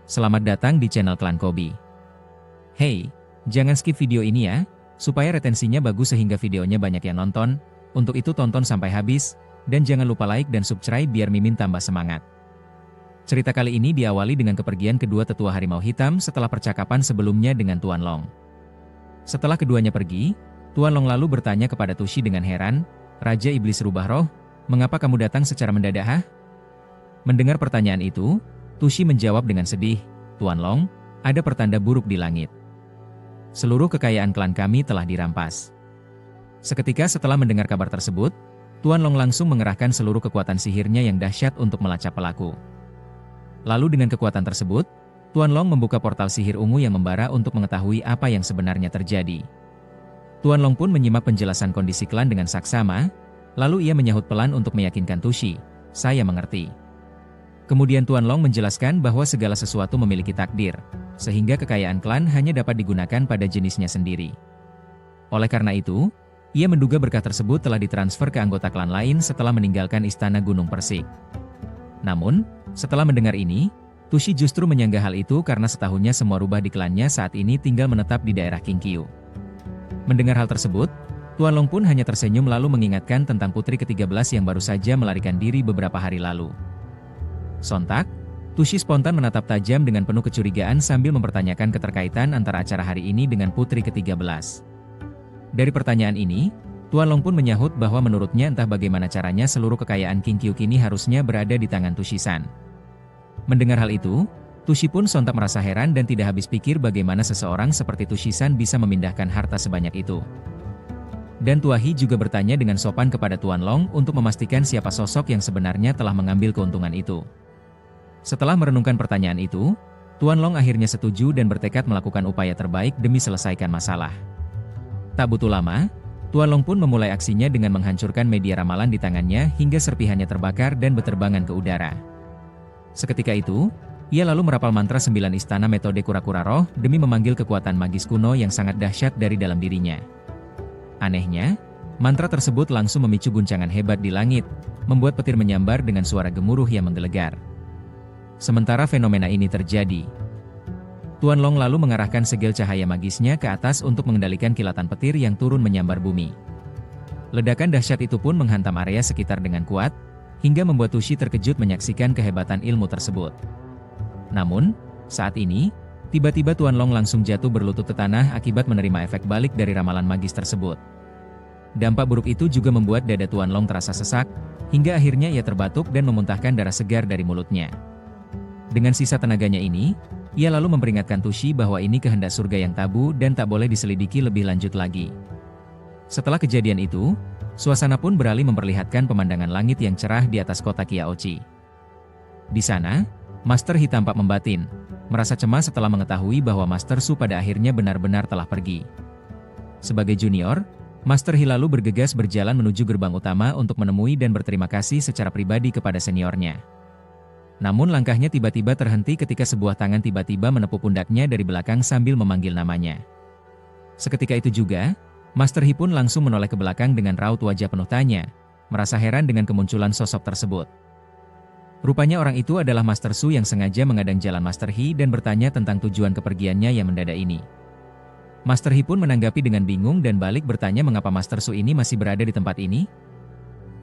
Selamat datang di channel Klan Kobi. Hey, jangan skip video ini ya, supaya retensinya bagus sehingga videonya banyak yang nonton. Untuk itu tonton sampai habis, dan jangan lupa like dan subscribe biar Mimin tambah semangat. Cerita kali ini diawali dengan kepergian kedua tetua harimau hitam setelah percakapan sebelumnya dengan Tuan Long. Setelah keduanya pergi, Tuan Long lalu bertanya kepada Tushi dengan heran, "Raja Iblis Rubah Roh, mengapa kamu datang secara mendadak hah?" Mendengar pertanyaan itu, Tushi menjawab dengan sedih, "Tuan Long, ada pertanda buruk di langit. Seluruh kekayaan klan kami telah dirampas." Seketika setelah mendengar kabar tersebut, Tuan Long langsung mengerahkan seluruh kekuatan sihirnya yang dahsyat untuk melacak pelaku. Lalu dengan kekuatan tersebut, Tuan Long membuka portal sihir ungu yang membara untuk mengetahui apa yang sebenarnya terjadi. Tuan Long pun menyimak penjelasan kondisi klan dengan saksama, lalu ia menyahut pelan untuk meyakinkan Tushi, "Saya mengerti." Kemudian Tuan Long menjelaskan bahwa segala sesuatu memiliki takdir, sehingga kekayaan klan hanya dapat digunakan pada jenisnya sendiri. Oleh karena itu, ia menduga berkah tersebut telah ditransfer ke anggota klan lain setelah meninggalkan istana Gunung Persik. Namun, setelah mendengar ini, Tushi justru menyanggah hal itu karena setahunnya semua rubah di klannya saat ini tinggal menetap di daerah Kinkyu. Mendengar hal tersebut, Tuan Long pun hanya tersenyum lalu mengingatkan tentang putri ke-13 yang baru saja melarikan diri beberapa hari lalu. Sontak, Tushi spontan menatap tajam dengan penuh kecurigaan sambil mempertanyakan keterkaitan antara acara hari ini dengan putri ke-13. Dari pertanyaan ini, Tuan Long pun menyahut bahwa menurutnya entah bagaimana caranya seluruh kekayaan Kinkyu kini harusnya berada di tangan Tushi-san. Mendengar hal itu, Tushi pun sontak merasa heran dan tidak habis pikir bagaimana seseorang seperti Tushi-san bisa memindahkan harta sebanyak itu. Dan Tuahi juga bertanya dengan sopan kepada Tuan Long untuk memastikan siapa sosok yang sebenarnya telah mengambil keuntungan itu. Setelah merenungkan pertanyaan itu, Tuan Long akhirnya setuju dan bertekad melakukan upaya terbaik demi selesaikan masalah. Tak butuh lama, Tuan Long pun memulai aksinya dengan menghancurkan media ramalan di tangannya hingga serpihannya terbakar dan berterbangan ke udara. Seketika itu, ia lalu merapal mantra 9 istana metode kura-kura roh demi memanggil kekuatan magis kuno yang sangat dahsyat dari dalam dirinya. Anehnya, mantra tersebut langsung memicu guncangan hebat di langit, membuat petir menyambar dengan suara gemuruh yang menggelegar. Sementara fenomena ini terjadi, Tuan Long lalu mengarahkan segel cahaya magisnya ke atas untuk mengendalikan kilatan petir yang turun menyambar bumi. Ledakan dahsyat itu pun menghantam area sekitar dengan kuat, hingga membuat Tushi terkejut menyaksikan kehebatan ilmu tersebut. Namun, saat ini, tiba-tiba Tuan Long langsung jatuh berlutut ke tanah akibat menerima efek balik dari ramalan magis tersebut. Dampak buruk itu juga membuat dada Tuan Long terasa sesak, hingga akhirnya ia terbatuk dan memuntahkan darah segar dari mulutnya. Dengan sisa tenaganya ini, ia lalu memperingatkan Tushi bahwa ini kehendak surga yang tabu dan tak boleh diselidiki lebih lanjut lagi. Setelah kejadian itu, suasana pun beralih memperlihatkan pemandangan langit yang cerah di atas kota Kiaochi. Di sana, Master Yi tampak membatin, merasa cemas setelah mengetahui bahwa Master Su pada akhirnya benar-benar telah pergi. Sebagai junior, Master Yi lalu bergegas berjalan menuju gerbang utama untuk menemui dan berterima kasih secara pribadi kepada seniornya. Namun langkahnya tiba-tiba terhenti ketika sebuah tangan tiba-tiba menepuk pundaknya dari belakang sambil memanggil namanya. Seketika itu juga, Master Yi pun langsung menoleh ke belakang dengan raut wajah penuh tanya, merasa heran dengan kemunculan sosok tersebut. Rupanya orang itu adalah Master Su yang sengaja mengadang jalan Master Yi dan bertanya tentang tujuan kepergiannya yang mendadak ini. Master Yi pun menanggapi dengan bingung dan balik bertanya mengapa Master Su ini masih berada di tempat ini.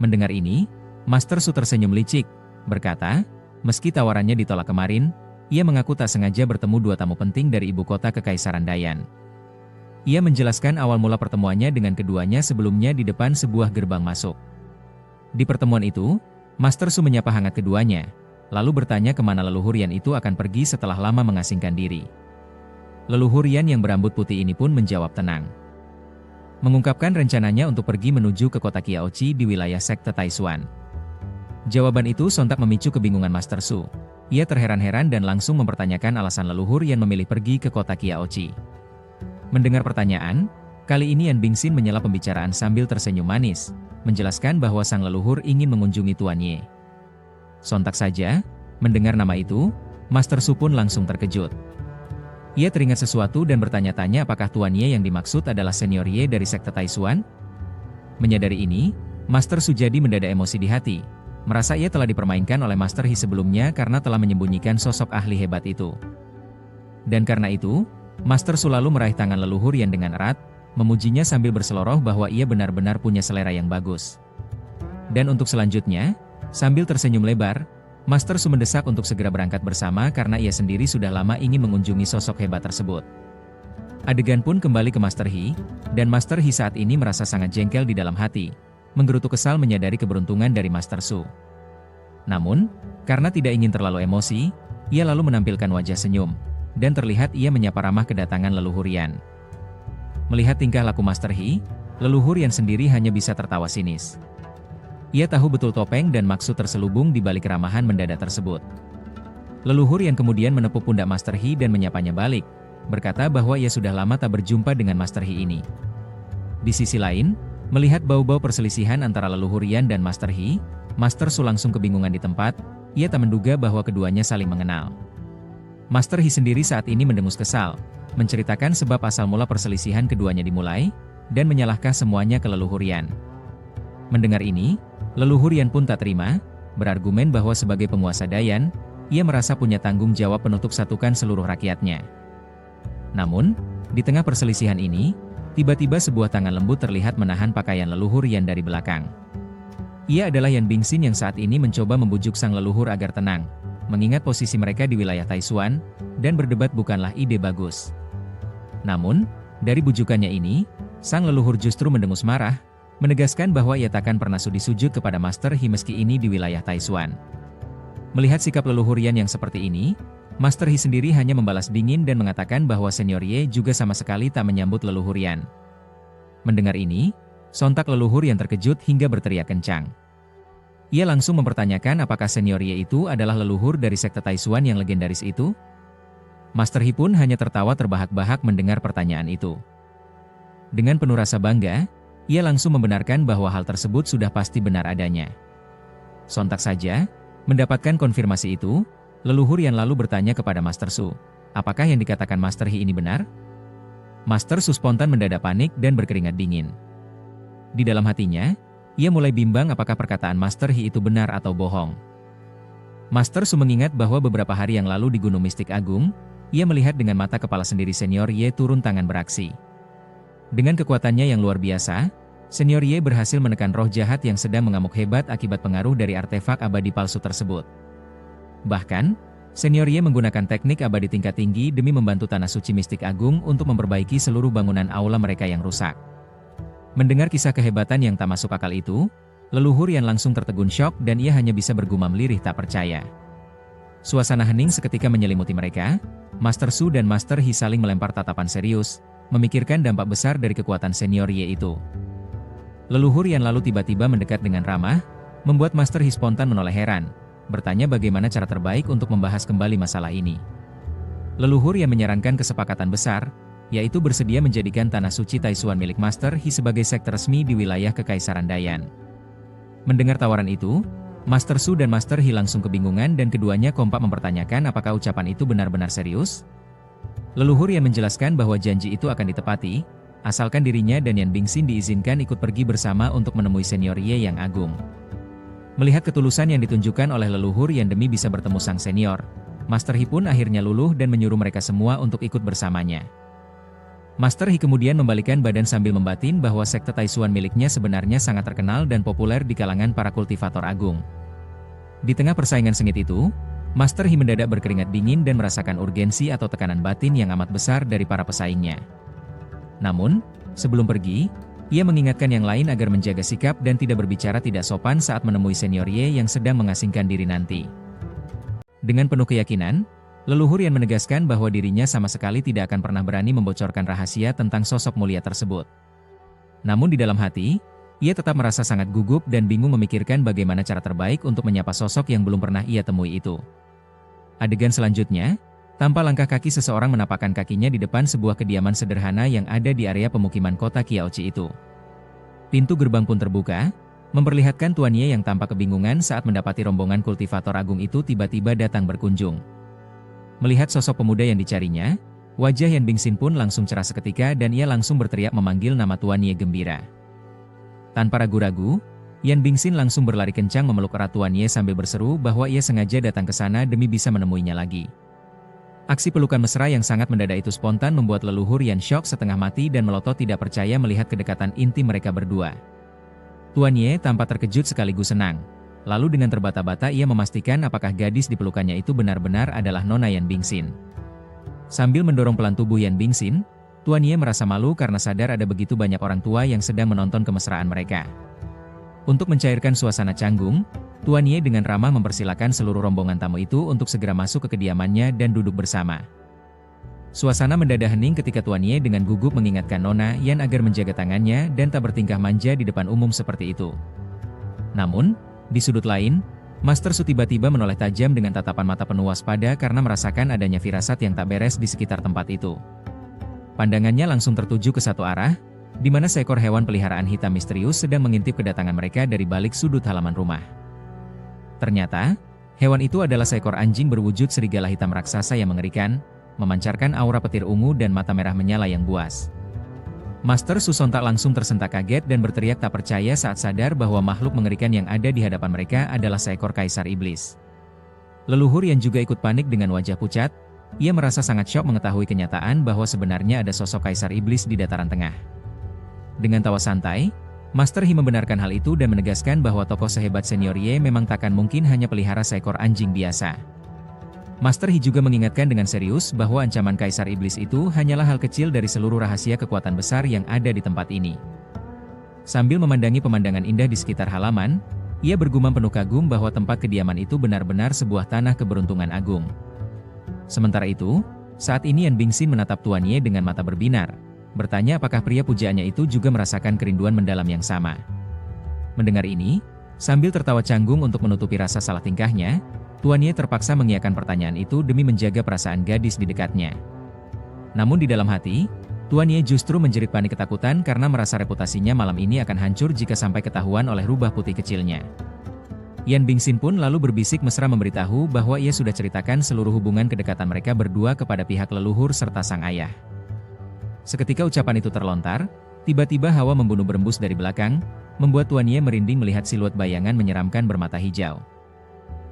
Mendengar ini, Master Su tersenyum licik, berkata, meski tawarannya ditolak kemarin, ia mengaku tak sengaja bertemu dua tamu penting dari ibu kota Kekaisaran Dayan. Ia menjelaskan awal mula pertemuannya dengan keduanya sebelumnya di depan sebuah gerbang masuk. Di pertemuan itu, Master Su menyapa hangat keduanya, lalu bertanya kemana leluhur Yan itu akan pergi setelah lama mengasingkan diri. Leluhur Yan yang berambut putih ini pun menjawab tenang, mengungkapkan rencananya untuk pergi menuju ke kota Kiaochi di wilayah sekte Taishuan. Jawaban itu sontak memicu kebingungan Master Su. Ia terheran-heran dan langsung mempertanyakan alasan leluhur yang memilih pergi ke kota Kiaochi. Mendengar pertanyaan, kali ini Yan Bingxin menyela pembicaraan sambil tersenyum manis, menjelaskan bahwa sang leluhur ingin mengunjungi Tuan Ye. Sontak saja, mendengar nama itu, Master Su pun langsung terkejut. Ia teringat sesuatu dan bertanya-tanya apakah Tuan Ye yang dimaksud adalah senior Ye dari sekte Taishuan? Menyadari ini, Master Su jadi mendadak emosi di hati. merasa ia telah dipermainkan oleh Master Yi sebelumnya karena telah menyembunyikan sosok ahli hebat itu. Dan karena itu, Master Su lalu meraih tangan leluhur Yan dengan erat, memujinya sambil berseloroh bahwa ia benar-benar punya selera yang bagus. Dan untuk selanjutnya, sambil tersenyum lebar, Master Su mendesak untuk segera berangkat bersama karena ia sendiri sudah lama ingin mengunjungi sosok hebat tersebut. Adegan pun kembali ke Master Yi, dan Master Yi saat ini merasa sangat jengkel di dalam hati, menggerutu kesal menyadari keberuntungan dari Master Su. Namun, karena tidak ingin terlalu emosi, ia lalu menampilkan wajah senyum, dan terlihat ia menyapa ramah kedatangan leluhur Yan. Melihat tingkah laku Master Yi, leluhur Yan sendiri hanya bisa tertawa sinis. Ia tahu betul topeng dan maksud terselubung di balik keramahan mendadak tersebut. Leluhur Yan kemudian menepuk pundak Master Yi dan menyapanya balik, berkata bahwa ia sudah lama tak berjumpa dengan Master Yi ini. Di sisi lain, melihat bau-bau perselisihan antara leluhur Yan dan Master Yi, Master Su langsung kebingungan di tempat, ia tak menduga bahwa keduanya saling mengenal. Master Yi sendiri saat ini mendengus kesal, menceritakan sebab asal mula perselisihan keduanya dimulai, dan menyalahkan semuanya ke leluhur Yan. Mendengar ini, leluhur Yan pun tak terima, berargumen bahwa sebagai penguasa Dayan, ia merasa punya tanggung jawab penutup satukan seluruh rakyatnya. Namun, di tengah perselisihan ini, tiba-tiba sebuah tangan lembut terlihat menahan pakaian leluhur Yan dari belakang. Ia adalah Yan Bingxin yang saat ini mencoba membujuk sang leluhur agar tenang, mengingat posisi mereka di wilayah Taishuan, dan berdebat bukanlah ide bagus. Namun, dari bujukannya ini, sang leluhur justru mendengus marah, menegaskan bahwa ia takkan pernah sudi sujud kepada Master Yi meski ini di wilayah Taishuan. Melihat sikap leluhur Yan yang seperti ini, Master Yi sendiri hanya membalas dingin dan mengatakan bahwa Senior Ye juga sama sekali tak menyambut leluhur Yan. Mendengar ini, sontak leluhur Yan terkejut hingga berteriak kencang. Ia langsung mempertanyakan apakah Senior Ye itu adalah leluhur dari sekte Taishuan yang legendaris itu? Master Yi pun hanya tertawa terbahak-bahak mendengar pertanyaan itu. Dengan penuh rasa bangga, ia langsung membenarkan bahwa hal tersebut sudah pasti benar adanya. Sontak saja, mendapatkan konfirmasi itu, leluhur Yan lalu bertanya kepada Master Su, apakah yang dikatakan Master Yi ini benar? Master Su spontan mendadak panik dan berkeringat dingin. Di dalam hatinya, ia mulai bimbang apakah perkataan Master Yi itu benar atau bohong. Master Su mengingat bahwa beberapa hari yang lalu di Gunung Mistik Agung, ia melihat dengan mata kepala sendiri Senior Ye turun tangan beraksi. Dengan kekuatannya yang luar biasa, Senior Ye berhasil menekan roh jahat yang sedang mengamuk hebat akibat pengaruh dari artefak abadi palsu tersebut. Bahkan, Senior Ye menggunakan teknik abadi tingkat tinggi demi membantu Tanah Suci Mistik Agung untuk memperbaiki seluruh bangunan aula mereka yang rusak. Mendengar kisah kehebatan yang tak masuk akal itu, leluhur Yan langsung tertegun syok dan ia hanya bisa bergumam lirih tak percaya. Suasana hening seketika menyelimuti mereka, Master Su dan Master Yi saling melempar tatapan serius, memikirkan dampak besar dari kekuatan Senior Ye itu. Leluhur Yan lalu tiba-tiba mendekat dengan ramah, membuat Master Yi spontan menoleh heran, bertanya bagaimana cara terbaik untuk membahas kembali masalah ini. Leluhur Yan menyarankan kesepakatan besar, yaitu bersedia menjadikan Tanah Suci Taishuan milik Master Yi sebagai sekte resmi di wilayah Kekaisaran Dayan. Mendengar tawaran itu, Master Su dan Master Yi langsung kebingungan dan keduanya kompak mempertanyakan apakah ucapan itu benar-benar serius. Leluhur Yan menjelaskan bahwa janji itu akan ditepati, asalkan dirinya dan Yan Bingxin diizinkan ikut pergi bersama untuk menemui Senior Ye yang agung. Melihat ketulusan yang ditunjukkan oleh leluhur Yan demi bisa bertemu sang senior, Master Yi pun akhirnya luluh dan menyuruh mereka semua untuk ikut bersamanya. Master Yi kemudian membalikkan badan sambil membatin bahwa sekte Taishuan miliknya sebenarnya sangat terkenal dan populer di kalangan para kultivator agung. Di tengah persaingan sengit itu, Master Yi mendadak berkeringat dingin dan merasakan urgensi atau tekanan batin yang amat besar dari para pesaingnya. Namun, sebelum pergi, ia mengingatkan yang lain agar menjaga sikap dan tidak berbicara tidak sopan saat menemui Senior Ye yang sedang mengasingkan diri nanti. Dengan penuh keyakinan, leluhur Yan menegaskan bahwa dirinya sama sekali tidak akan pernah berani membocorkan rahasia tentang sosok mulia tersebut. Namun di dalam hati, ia tetap merasa sangat gugup dan bingung memikirkan bagaimana cara terbaik untuk menyapa sosok yang belum pernah ia temui itu. Adegan selanjutnya, tanpa langkah kaki seseorang menapakkan kakinya di depan sebuah kediaman sederhana yang ada di area pemukiman kota Qiaoqi itu. Pintu gerbang pun terbuka, memperlihatkan Tuan Ye yang tampak kebingungan saat mendapati rombongan kultivator agung itu tiba-tiba datang berkunjung. Melihat sosok pemuda yang dicarinya, wajah Yan Bingxin pun langsung cerah seketika dan ia langsung berteriak memanggil nama Tuan Ye gembira. Tanpa ragu-ragu, Yan Bingxin langsung berlari kencang memeluk erat Tuan Ye sambil berseru bahwa ia sengaja datang ke sana demi bisa menemuinya lagi. Aksi pelukan mesra yang sangat mendadak itu spontan membuat leluhur Yan syok setengah mati dan melotot tidak percaya melihat kedekatan intim mereka berdua. Tuan Ye tampak terkejut sekaligus senang. Lalu dengan terbata-bata ia memastikan apakah gadis di pelukannya itu benar-benar adalah Nona Yan Bingxin. Sambil mendorong pelan tubuh Yan Bingxin, Tuan Ye merasa malu karena sadar ada begitu banyak orang tua yang sedang menonton kemesraan mereka. Untuk mencairkan suasana canggung, Tuan Ye dengan ramah mempersilakan seluruh rombongan tamu itu untuk segera masuk ke kediamannya dan duduk bersama. Suasana mendadak hening ketika Tuan Ye dengan gugup mengingatkan Nona Yan agar menjaga tangannya dan tak bertingkah manja di depan umum seperti itu. Namun, di sudut lain, Master Su tiba-tiba menoleh tajam dengan tatapan mata penuh waspada karena merasakan adanya firasat yang tak beres di sekitar tempat itu. Pandangannya langsung tertuju ke satu arah, di mana seekor hewan peliharaan hitam misterius sedang mengintip kedatangan mereka dari balik sudut halaman rumah. Ternyata, hewan itu adalah seekor anjing berwujud serigala hitam raksasa yang mengerikan, memancarkan aura petir ungu dan mata merah menyala yang buas. Master Su sontak langsung tersentak kaget dan berteriak tak percaya saat sadar bahwa makhluk mengerikan yang ada di hadapan mereka adalah seekor kaisar iblis. Leluhur yang juga ikut panik dengan wajah pucat, ia merasa sangat syok mengetahui kenyataan bahwa sebenarnya ada sosok kaisar iblis di dataran tengah. Dengan tawa santai, Master He membenarkan hal itu dan menegaskan bahwa tokoh sehebat Senior Ye memang takkan mungkin hanya pelihara seekor anjing biasa. Master He juga mengingatkan dengan serius bahwa ancaman kaisar iblis itu hanyalah hal kecil dari seluruh rahasia kekuatan besar yang ada di tempat ini. Sambil memandangi pemandangan indah di sekitar halaman, ia bergumam penuh kagum bahwa tempat kediaman itu benar-benar sebuah tanah keberuntungan agung. Sementara itu, saat ini Yan Bingxin menatap Tuan Ye dengan mata berbinar, bertanya apakah pria pujaannya itu juga merasakan kerinduan mendalam yang sama. Mendengar ini, sambil tertawa canggung untuk menutupi rasa salah tingkahnya, Tuan Ye terpaksa mengiyakan pertanyaan itu demi menjaga perasaan gadis di dekatnya. Namun di dalam hati, Tuan Ye justru menjerit panik ketakutan karena merasa reputasinya malam ini akan hancur jika sampai ketahuan oleh rubah putih kecilnya. Yan Bingxin pun lalu berbisik mesra memberitahu bahwa ia sudah ceritakan seluruh hubungan kedekatan mereka berdua kepada pihak leluhur serta sang ayah. Seketika ucapan itu terlontar, tiba-tiba hawa membunuh berembus dari belakang, membuat Tuan Ye merinding melihat siluet bayangan menyeramkan bermata hijau.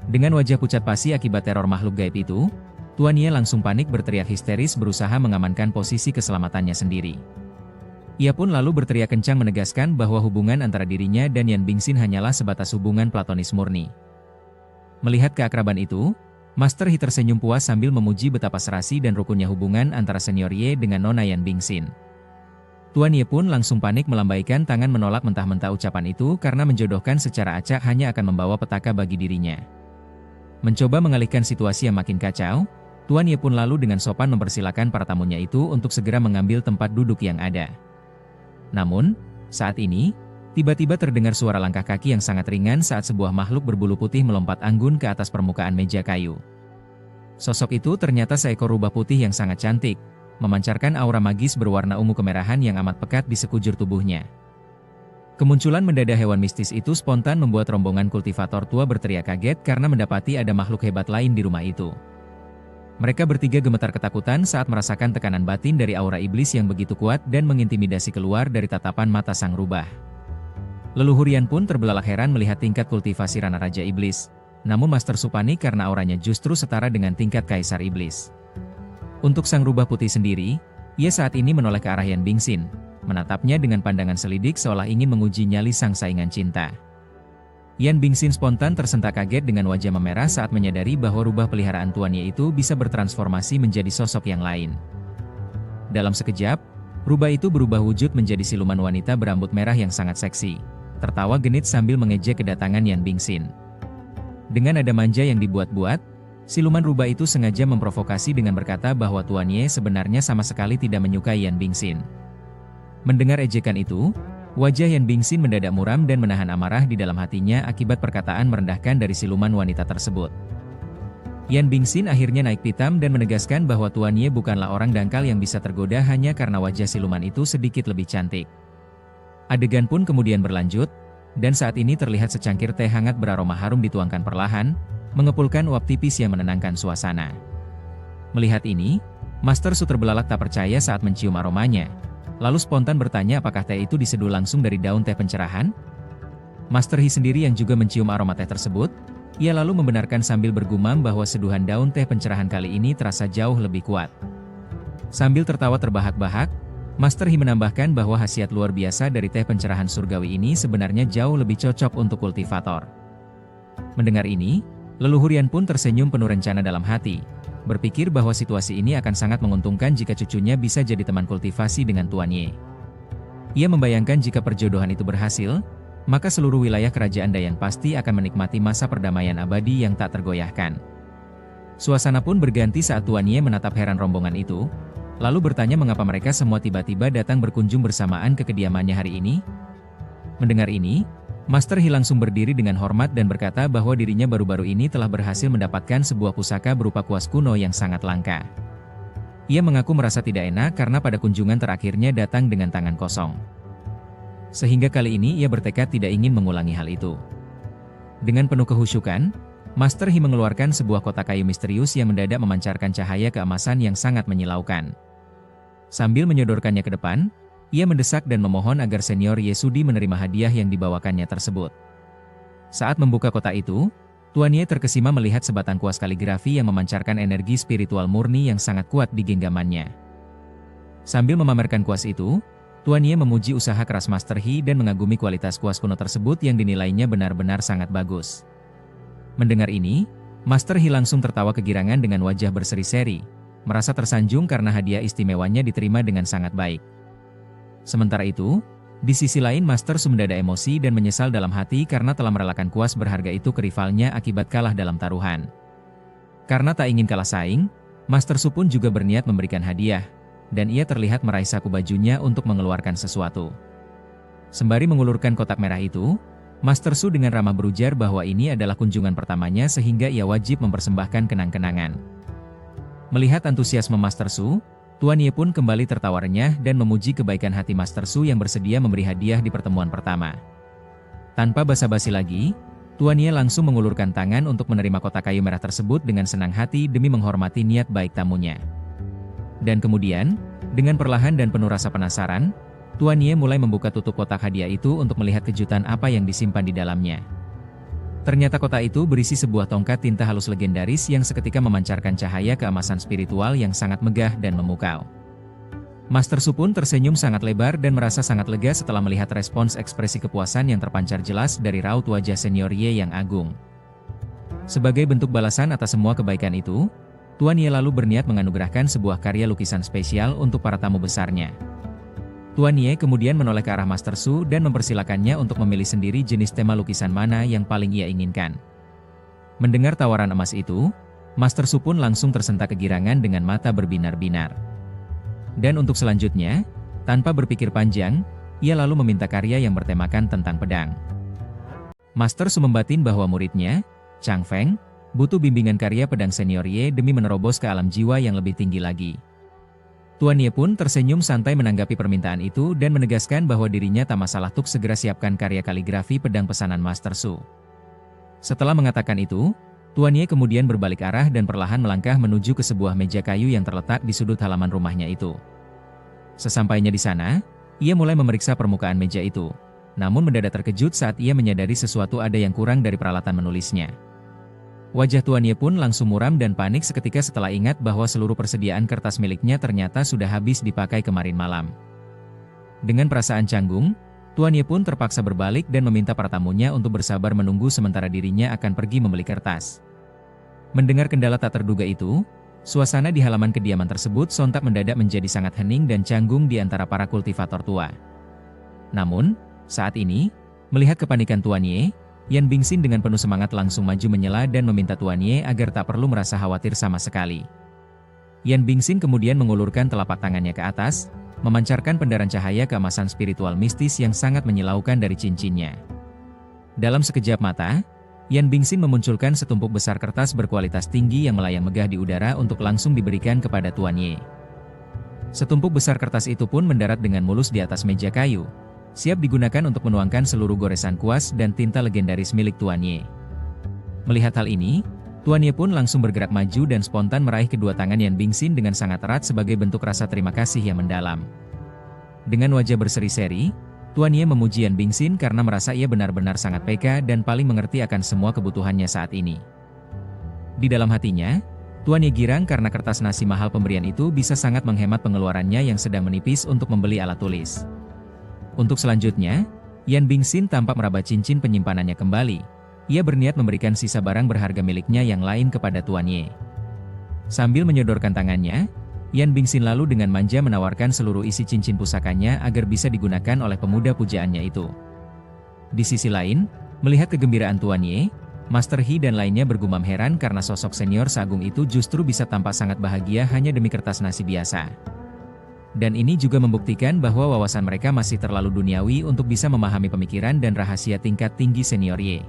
Dengan wajah pucat pasi akibat teror makhluk gaib itu, Tuan Ye langsung panik berteriak histeris berusaha mengamankan posisi keselamatannya sendiri. Ia pun lalu berteriak kencang menegaskan bahwa hubungan antara dirinya dan Yan Bingxin hanyalah sebatas hubungan platonis murni. Melihat keakraban itu, Master He tersenyum puas sambil memuji betapa serasi dan rukunnya hubungan antara Senior Ye dengan Nona Yan Bingxin. Tuan Ye pun langsung panik melambaikan tangan menolak mentah-mentah ucapan itu karena menjodohkan secara acak hanya akan membawa petaka bagi dirinya. Mencoba mengalihkan situasi yang makin kacau, Tuan Ye pun lalu dengan sopan mempersilakan para tamunya itu untuk segera mengambil tempat duduk yang ada. Namun, saat ini, tiba-tiba terdengar suara langkah kaki yang sangat ringan saat sebuah makhluk berbulu putih melompat anggun ke atas permukaan meja kayu. Sosok itu ternyata seekor rubah putih yang sangat cantik, memancarkan aura magis berwarna ungu kemerahan yang amat pekat di sekujur tubuhnya. Kemunculan mendadak hewan mistis itu spontan membuat rombongan kultivator tua berteriak kaget karena mendapati ada makhluk hebat lain di rumah itu. Mereka bertiga gemetar ketakutan saat merasakan tekanan batin dari aura iblis yang begitu kuat dan mengintimidasi keluar dari tatapan mata sang rubah. Leluhur Yan pun terbelalak heran melihat tingkat kultivasi Rana Raja Iblis, namun Master Su panik karena auranya justru setara dengan tingkat Kaisar Iblis. Untuk sang rubah putih sendiri, ia saat ini menoleh ke arah Yan Bingxin, menatapnya dengan pandangan selidik seolah ingin menguji nyali sang saingan cinta. Yan Bingxin spontan tersentak kaget dengan wajah memerah saat menyadari bahwa rubah peliharaan Tuan Ye itu bisa bertransformasi menjadi sosok yang lain. Dalam sekejap, rubah itu berubah wujud menjadi siluman wanita berambut merah yang sangat seksi, tertawa genit sambil mengejek kedatangan Yan Bingxin. Dengan nada manja yang dibuat-buat, siluman rubah itu sengaja memprovokasi dengan berkata bahwa Tuan Ye sebenarnya sama sekali tidak menyukai Yan Bingxin. Mendengar ejekan itu, wajah Yan Bingxin mendadak muram dan menahan amarah di dalam hatinya akibat perkataan merendahkan dari siluman wanita tersebut. Yan Bingxin akhirnya naik pitam dan menegaskan bahwa Tuan Ye bukanlah orang dangkal yang bisa tergoda hanya karena wajah siluman itu sedikit lebih cantik. Adegan pun kemudian berlanjut, dan saat ini terlihat secangkir teh hangat beraroma harum dituangkan perlahan, mengepulkan uap tipis yang menenangkan suasana. Melihat ini, Master Su terbelalak tak percaya saat mencium aromanya. Lalu spontan bertanya apakah teh itu diseduh langsung dari daun teh pencerahan? Master He sendiri yang juga mencium aroma teh tersebut, ia lalu membenarkan sambil bergumam bahwa seduhan daun teh pencerahan kali ini terasa jauh lebih kuat. Sambil tertawa terbahak-bahak, Master He menambahkan bahwa khasiat luar biasa dari teh pencerahan surgawi ini sebenarnya jauh lebih cocok untuk kultivator. Mendengar ini, leluhur Yan pun tersenyum penuh rencana dalam hati, berpikir bahwa situasi ini akan sangat menguntungkan jika cucunya bisa jadi teman kultivasi dengan Tuan Ye. Ia membayangkan jika perjodohan itu berhasil, maka seluruh wilayah kerajaan Dayan pasti akan menikmati masa perdamaian abadi yang tak tergoyahkan. Suasana pun berganti saat Tuan Ye menatap heran rombongan itu, lalu bertanya mengapa mereka semua tiba-tiba datang berkunjung bersamaan ke kediamannya hari ini. Mendengar ini, Master He langsung berdiri dengan hormat dan berkata bahwa dirinya baru-baru ini telah berhasil mendapatkan sebuah pusaka berupa kuas kuno yang sangat langka. Ia mengaku merasa tidak enak karena pada kunjungan terakhirnya datang dengan tangan kosong. Sehingga kali ini ia bertekad tidak ingin mengulangi hal itu. Dengan penuh kehusyukan, Master He mengeluarkan sebuah kotak kayu misterius yang mendadak memancarkan cahaya keemasan yang sangat menyilaukan. Sambil menyodorkannya ke depan, ia mendesak dan memohon agar senior Ye sudi menerima hadiah yang dibawakannya tersebut. Saat membuka kotak itu, Tuan Ye terkesima melihat sebatang kuas kaligrafi yang memancarkan energi spiritual murni yang sangat kuat di genggamannya. Sambil memamerkan kuas itu, Tuan Ye memuji usaha keras Master He dan mengagumi kualitas kuas kuno tersebut yang dinilainya benar-benar sangat bagus. Mendengar ini, Master He langsung tertawa kegirangan dengan wajah berseri-seri, merasa tersanjung karena hadiah istimewanya diterima dengan sangat baik. Sementara itu, di sisi lain Master Su mendadak emosi dan menyesal dalam hati karena telah merelakan kuas berharga itu ke rivalnya akibat kalah dalam taruhan. Karena tak ingin kalah saing, Master Su pun juga berniat memberikan hadiah, dan ia terlihat meraih saku bajunya untuk mengeluarkan sesuatu. Sembari mengulurkan kotak merah itu, Master Su dengan ramah berujar bahwa ini adalah kunjungan pertamanya sehingga ia wajib mempersembahkan kenang-kenangan. Melihat antusiasme Master Su, Tuan Ye pun kembali tertawa renyah dan memuji kebaikan hati Master Su yang bersedia memberi hadiah di pertemuan pertama. Tanpa basa-basi lagi, Tuan Ye langsung mengulurkan tangan untuk menerima kotak kayu merah tersebut dengan senang hati demi menghormati niat baik tamunya. Dan kemudian, dengan perlahan dan penuh rasa penasaran, Tuan Ye mulai membuka tutup kotak hadiah itu untuk melihat kejutan apa yang disimpan di dalamnya. Ternyata kotak itu berisi sebuah tongkat tinta halus legendaris yang seketika memancarkan cahaya keemasan spiritual yang sangat megah dan memukau. Master Su pun tersenyum sangat lebar dan merasa sangat lega setelah melihat respons ekspresi kepuasan yang terpancar jelas dari raut wajah senior Ye yang agung. Sebagai bentuk balasan atas semua kebaikan itu, Tuan Ye lalu berniat menganugerahkan sebuah karya lukisan spesial untuk para tamu besarnya. Tuan Ye kemudian menoleh ke arah Master Su dan mempersilakannya untuk memilih sendiri jenis tema lukisan mana yang paling ia inginkan. Mendengar tawaran emas itu, Master Su pun langsung tersentak kegirangan dengan mata berbinar-binar. Dan untuk selanjutnya, tanpa berpikir panjang, ia lalu meminta karya yang bertemakan tentang pedang. Master Su membatin bahwa muridnya, Chang Feng, butuh bimbingan karya pedang senior Ye demi menerobos ke alam jiwa yang lebih tinggi lagi. Tuan Ye pun tersenyum santai menanggapi permintaan itu dan menegaskan bahwa dirinya tak masalah untuk segera siapkan karya kaligrafi pedang pesanan Master Su. Setelah mengatakan itu, Tuan Ye kemudian berbalik arah dan perlahan melangkah menuju ke sebuah meja kayu yang terletak di sudut halaman rumahnya itu. Sesampainya di sana, ia mulai memeriksa permukaan meja itu, namun mendadak terkejut saat ia menyadari sesuatu ada yang kurang dari peralatan menulisnya. Wajah Tuan Ye pun langsung muram dan panik seketika setelah ingat bahwa seluruh persediaan kertas miliknya ternyata sudah habis dipakai kemarin malam. Dengan perasaan canggung, Tuan Ye pun terpaksa berbalik dan meminta para tamunya untuk bersabar menunggu sementara dirinya akan pergi membeli kertas. Mendengar kendala tak terduga itu, suasana di halaman kediaman tersebut sontak mendadak menjadi sangat hening dan canggung di antara para kultivator tua. Namun, saat ini, melihat kepanikan Tuan Ye, Yan Bingxin dengan penuh semangat langsung maju menyela dan meminta Tuan Ye agar tak perlu merasa khawatir sama sekali. Yan Bingxin kemudian mengulurkan telapak tangannya ke atas, memancarkan pendaran cahaya keemasan spiritual mistis yang sangat menyilaukan dari cincinnya. Dalam sekejap mata, Yan Bingxin memunculkan setumpuk besar kertas berkualitas tinggi yang melayang megah di udara untuk langsung diberikan kepada Tuan Ye. Setumpuk besar kertas itu pun mendarat dengan mulus di atas meja kayu, siap digunakan untuk menuangkan seluruh goresan kuas dan tinta legendaris milik Tuan Ye. Melihat hal ini, Tuan Ye pun langsung bergerak maju dan spontan meraih kedua tangan Yan Bingxin dengan sangat erat sebagai bentuk rasa terima kasih yang mendalam. Dengan wajah berseri-seri, Tuan Ye memuji Yan Bingxin karena merasa ia benar-benar sangat peka dan paling mengerti akan semua kebutuhannya saat ini. Di dalam hatinya, Tuan Ye girang karena kertas nasi mahal pemberian itu bisa sangat menghemat pengeluarannya yang sedang menipis untuk membeli alat tulis. Untuk selanjutnya, Yan Bingxin tampak meraba cincin penyimpanannya kembali. Ia berniat memberikan sisa barang berharga miliknya yang lain kepada Tuan Ye. Sambil menyodorkan tangannya, Yan Bingxin lalu dengan manja menawarkan seluruh isi cincin pusakanya agar bisa digunakan oleh pemuda pujaannya itu. Di sisi lain, melihat kegembiraan Tuan Ye, Master He dan lainnya bergumam heran karena sosok senior seagung itu justru bisa tampak sangat bahagia hanya demi kertas nasi biasa. Dan ini juga membuktikan bahwa wawasan mereka masih terlalu duniawi untuk bisa memahami pemikiran dan rahasia tingkat tinggi senior Ye.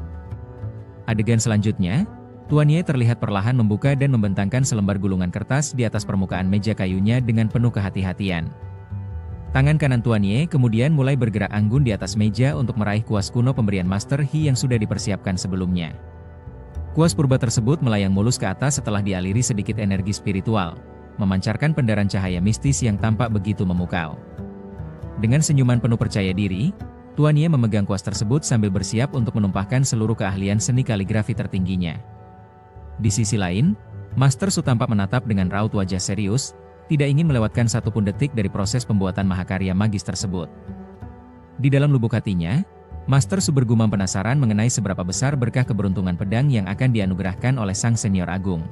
Adegan selanjutnya, Tuan Ye terlihat perlahan membuka dan membentangkan selembar gulungan kertas di atas permukaan meja kayunya dengan penuh kehati-hatian. Tangan kanan Tuan Ye kemudian mulai bergerak anggun di atas meja untuk meraih kuas kuno pemberian Master He yang sudah dipersiapkan sebelumnya. Kuas purba tersebut melayang mulus ke atas setelah dialiri sedikit energi spiritual, memancarkan pendaran cahaya mistis yang tampak begitu memukau. Dengan senyuman penuh percaya diri, Tuan Ye memegang kuas tersebut sambil bersiap untuk menumpahkan seluruh keahlian seni kaligrafi tertingginya. Di sisi lain, Master Su tampak menatap dengan raut wajah serius, tidak ingin melewatkan satupun detik dari proses pembuatan mahakarya magis tersebut. Di dalam lubuk hatinya, Master Su bergumam penasaran mengenai seberapa besar berkah keberuntungan pedang yang akan dianugerahkan oleh sang senior agung.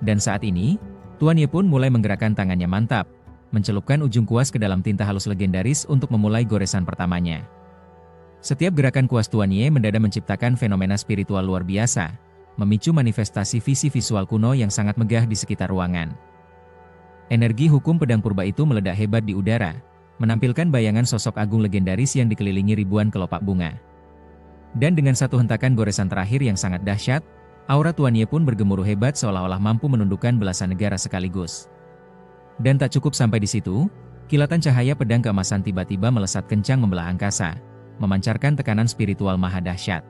Dan saat ini, Tuan Ye pun mulai menggerakkan tangannya mantap, mencelupkan ujung kuas ke dalam tinta halus legendaris untuk memulai goresan pertamanya. Setiap gerakan kuas Tuan Ye mendadak menciptakan fenomena spiritual luar biasa, memicu manifestasi visi visual kuno yang sangat megah di sekitar ruangan. Energi hukum pedang purba itu meledak hebat di udara, menampilkan bayangan sosok agung legendaris yang dikelilingi ribuan kelopak bunga. Dan dengan satu hentakan goresan terakhir yang sangat dahsyat, aura Tuan Ye pun bergemuruh hebat seolah-olah mampu menundukkan belasan negara sekaligus. Dan tak cukup sampai di situ, kilatan cahaya pedang keemasan tiba-tiba melesat kencang membelah angkasa, memancarkan tekanan spiritual maha dahsyat.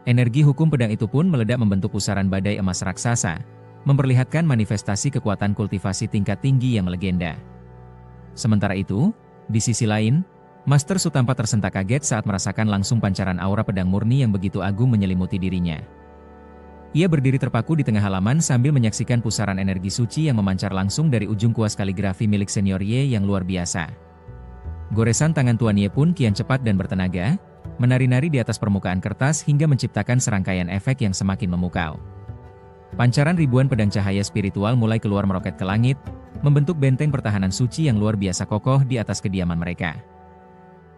Energi hukum pedang itu pun meledak membentuk pusaran badai emas raksasa, memperlihatkan manifestasi kekuatan kultivasi tingkat tinggi yang melegenda. Sementara itu, di sisi lain, Master Su tampak tersentak kaget saat merasakan langsung pancaran aura pedang murni yang begitu agung menyelimuti dirinya. Ia berdiri terpaku di tengah halaman sambil menyaksikan pusaran energi suci yang memancar langsung dari ujung kuas kaligrafi milik senior Ye yang luar biasa. Goresan tangan Tuan Ye pun kian cepat dan bertenaga, menari-nari di atas permukaan kertas hingga menciptakan serangkaian efek yang semakin memukau. Pancaran ribuan pedang cahaya spiritual mulai keluar meroket ke langit, membentuk benteng pertahanan suci yang luar biasa kokoh di atas kediaman mereka.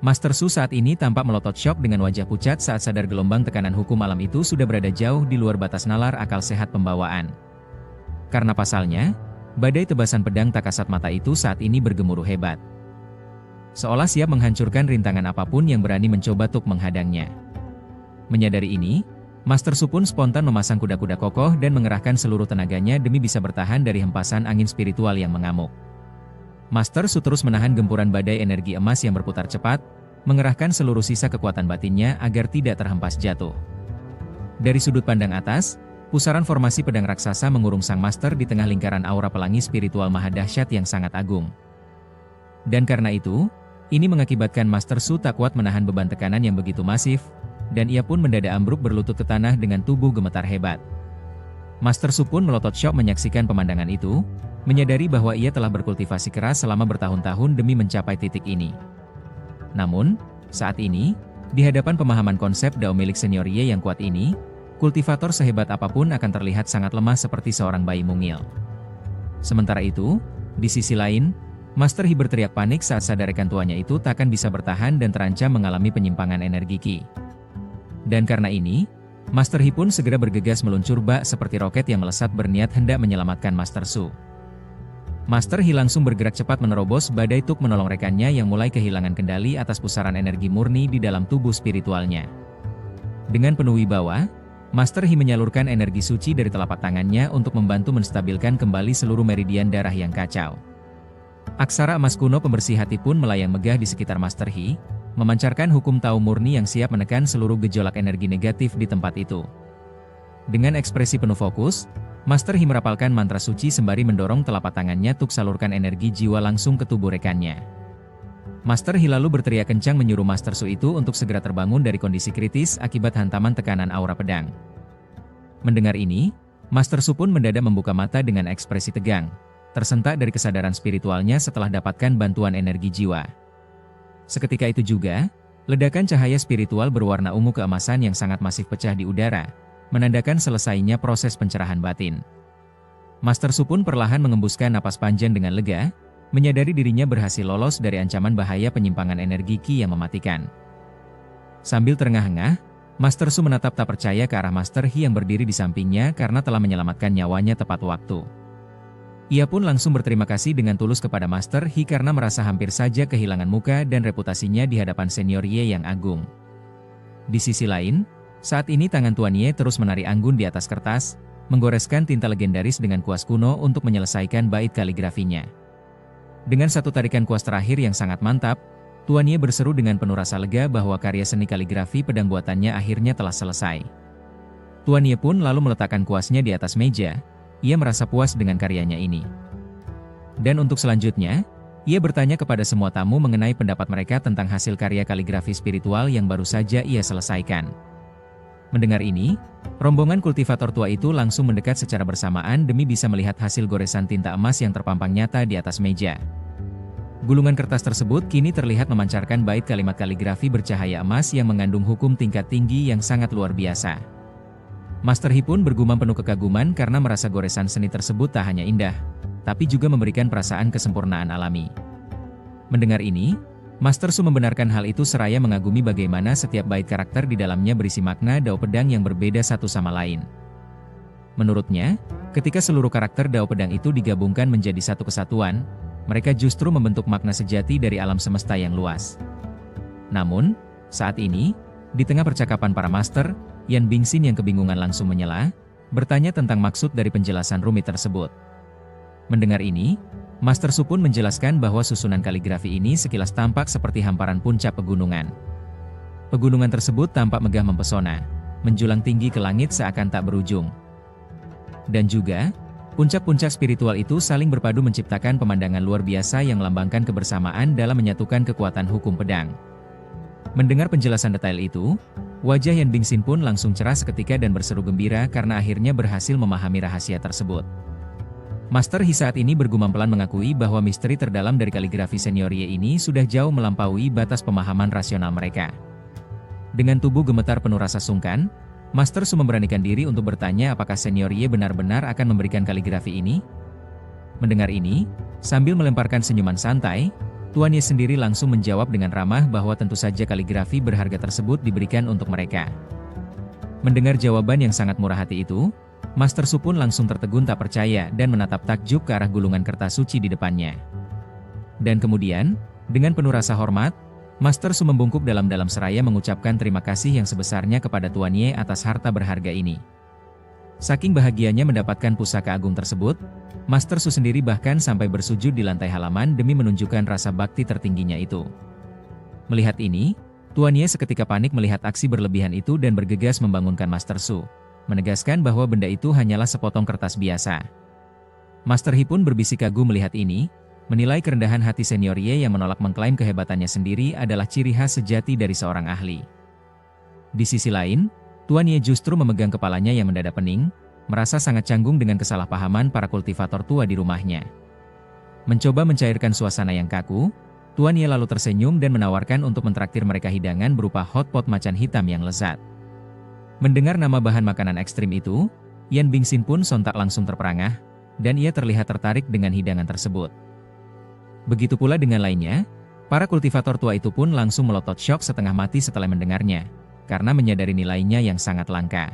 Master Su saat ini tampak melotot syok dengan wajah pucat saat sadar gelombang tekanan hukum alam itu sudah berada jauh di luar batas nalar akal sehat pembawaan. Karena pasalnya, badai tebasan pedang tak kasat mata itu saat ini bergemuruh hebat, seolah siap menghancurkan rintangan apapun yang berani mencoba untuk menghadangnya. Menyadari ini, Master Su pun spontan memasang kuda-kuda kokoh dan mengerahkan seluruh tenaganya demi bisa bertahan dari hempasan angin spiritual yang mengamuk. Master Su terus menahan gempuran badai energi emas yang berputar cepat, mengerahkan seluruh sisa kekuatan batinnya agar tidak terhempas jatuh. Dari sudut pandang atas, pusaran formasi pedang raksasa mengurung sang master di tengah lingkaran aura pelangi spiritual maha dahsyat yang sangat agung. Dan karena itu, ini mengakibatkan Master Su tak kuat menahan beban tekanan yang begitu masif, dan ia pun mendadak ambruk berlutut ke tanah dengan tubuh gemetar hebat. Master Su pun melotot syok menyaksikan pemandangan itu, menyadari bahwa ia telah berkultivasi keras selama bertahun-tahun demi mencapai titik ini. Namun, saat ini, di hadapan pemahaman konsep Dao milik senior Ye yang kuat ini, kultivator sehebat apapun akan terlihat sangat lemah seperti seorang bayi mungil. Sementara itu, di sisi lain, Master He berteriak panik saat sadar rekan tuanya itu takkan bisa bertahan dan terancam mengalami penyimpangan energi Qi. Dan karena ini, Master He pun segera bergegas meluncur bak seperti roket yang melesat berniat hendak menyelamatkan Master Su. Master He langsung bergerak cepat menerobos badai tuk menolong rekannya yang mulai kehilangan kendali atas pusaran energi murni di dalam tubuh spiritualnya. Dengan penuh wibawa, Master He menyalurkan energi suci dari telapak tangannya untuk membantu menstabilkan kembali seluruh meridian darah yang kacau. Aksara emas kuno pembersih hati pun melayang megah di sekitar Master He, memancarkan hukum Tao murni yang siap menekan seluruh gejolak energi negatif di tempat itu. Dengan ekspresi penuh fokus, Master He merapalkan mantra suci sembari mendorong telapak tangannya untuk salurkan energi jiwa langsung ke tubuh rekannya. Master He lalu berteriak kencang menyuruh Master Su itu untuk segera terbangun dari kondisi kritis akibat hantaman tekanan aura pedang. Mendengar ini, Master Su pun mendadak membuka mata dengan ekspresi tegang, tersentak dari kesadaran spiritualnya setelah dapatkan bantuan energi jiwa. Seketika itu juga, ledakan cahaya spiritual berwarna ungu keemasan yang sangat masif pecah di udara, menandakan selesainya proses pencerahan batin. Master Su pun perlahan mengembuskan napas panjang dengan lega, menyadari dirinya berhasil lolos dari ancaman bahaya penyimpangan energi Qi yang mematikan. Sambil terengah-engah, Master Su menatap tak percaya ke arah Master He yang berdiri di sampingnya karena telah menyelamatkan nyawanya tepat waktu. Ia pun langsung berterima kasih dengan tulus kepada Master He karena merasa hampir saja kehilangan muka dan reputasinya di hadapan senior Ye yang agung. Di sisi lain, saat ini tangan Tuan Ye terus menari anggun di atas kertas, menggoreskan tinta legendaris dengan kuas kuno untuk menyelesaikan bait kaligrafinya. Dengan satu tarikan kuas terakhir yang sangat mantap, Tuan Ye berseru dengan penuh rasa lega bahwa karya seni kaligrafi pedang buatannya akhirnya telah selesai. Tuan Ye pun lalu meletakkan kuasnya di atas meja, ia merasa puas dengan karyanya ini. Dan untuk selanjutnya, ia bertanya kepada semua tamu mengenai pendapat mereka tentang hasil karya kaligrafi spiritual yang baru saja ia selesaikan. Mendengar ini, rombongan kultivator tua itu langsung mendekat secara bersamaan demi bisa melihat hasil goresan tinta emas yang terpampang nyata di atas meja. Gulungan kertas tersebut kini terlihat memancarkan bait kalimat kaligrafi bercahaya emas yang mengandung hukum tingkat tinggi yang sangat luar biasa. Master He pun bergumam penuh kekaguman karena merasa goresan seni tersebut tak hanya indah, tapi juga memberikan perasaan kesempurnaan alami. Mendengar ini, Master Su membenarkan hal itu seraya mengagumi bagaimana setiap bait karakter di dalamnya berisi makna dao pedang yang berbeda satu sama lain. Menurutnya, ketika seluruh karakter dao pedang itu digabungkan menjadi satu kesatuan, mereka justru membentuk makna sejati dari alam semesta yang luas. Namun, saat ini, di tengah percakapan para master, Yan Bingxin yang kebingungan langsung menyela, bertanya tentang maksud dari penjelasan rumit tersebut. Mendengar ini, Master Su pun menjelaskan bahwa susunan kaligrafi ini sekilas tampak seperti hamparan puncak pegunungan. Pegunungan tersebut tampak megah mempesona, menjulang tinggi ke langit seakan tak berujung. Dan juga, puncak-puncak spiritual itu saling berpadu menciptakan pemandangan luar biasa yang melambangkan kebersamaan dalam menyatukan kekuatan hukum pedang. Mendengar penjelasan detail itu, wajah Yan Bingxin pun langsung cerah seketika dan berseru gembira karena akhirnya berhasil memahami rahasia tersebut. Master He saat ini bergumam pelan mengakui bahwa misteri terdalam dari kaligrafi senior Ye ini sudah jauh melampaui batas pemahaman rasional mereka. Dengan tubuh gemetar penuh rasa sungkan, Master Su memberanikan diri untuk bertanya apakah senior Ye benar-benar akan memberikan kaligrafi ini. Mendengar ini, sambil melemparkan senyuman santai, Tuan Ye sendiri langsung menjawab dengan ramah bahwa tentu saja kaligrafi berharga tersebut diberikan untuk mereka. Mendengar jawaban yang sangat murah hati itu, Master Su pun langsung tertegun tak percaya dan menatap takjub ke arah gulungan kertas suci di depannya. Dan kemudian, dengan penuh rasa hormat, Master Su membungkuk dalam-dalam seraya mengucapkan terima kasih yang sebesarnya kepada Tuan Ye atas harta berharga ini. Saking bahagianya mendapatkan pusaka agung tersebut, Master Su sendiri bahkan sampai bersujud di lantai halaman demi menunjukkan rasa bakti tertingginya itu. Melihat ini, Tuan Ye seketika panik melihat aksi berlebihan itu dan bergegas membangunkan Master Su, menegaskan bahwa benda itu hanyalah sepotong kertas biasa. Master He pun berbisik kagum melihat ini, menilai kerendahan hati senior Ye yang menolak mengklaim kehebatannya sendiri adalah ciri khas sejati dari seorang ahli. Di sisi lain, Tuan Ye justru memegang kepalanya yang mendadak pening, merasa sangat canggung dengan kesalahpahaman para kultivator tua di rumahnya. Mencoba mencairkan suasana yang kaku, Tuan Ye lalu tersenyum dan menawarkan untuk mentraktir mereka hidangan berupa hotpot macan hitam yang lezat. Mendengar nama bahan makanan ekstrim itu, Yan Bingxin pun sontak langsung terperangah, dan ia terlihat tertarik dengan hidangan tersebut. Begitu pula dengan lainnya, para kultivator tua itu pun langsung melotot syok setengah mati setelah mendengarnya, karena menyadari nilainya yang sangat langka.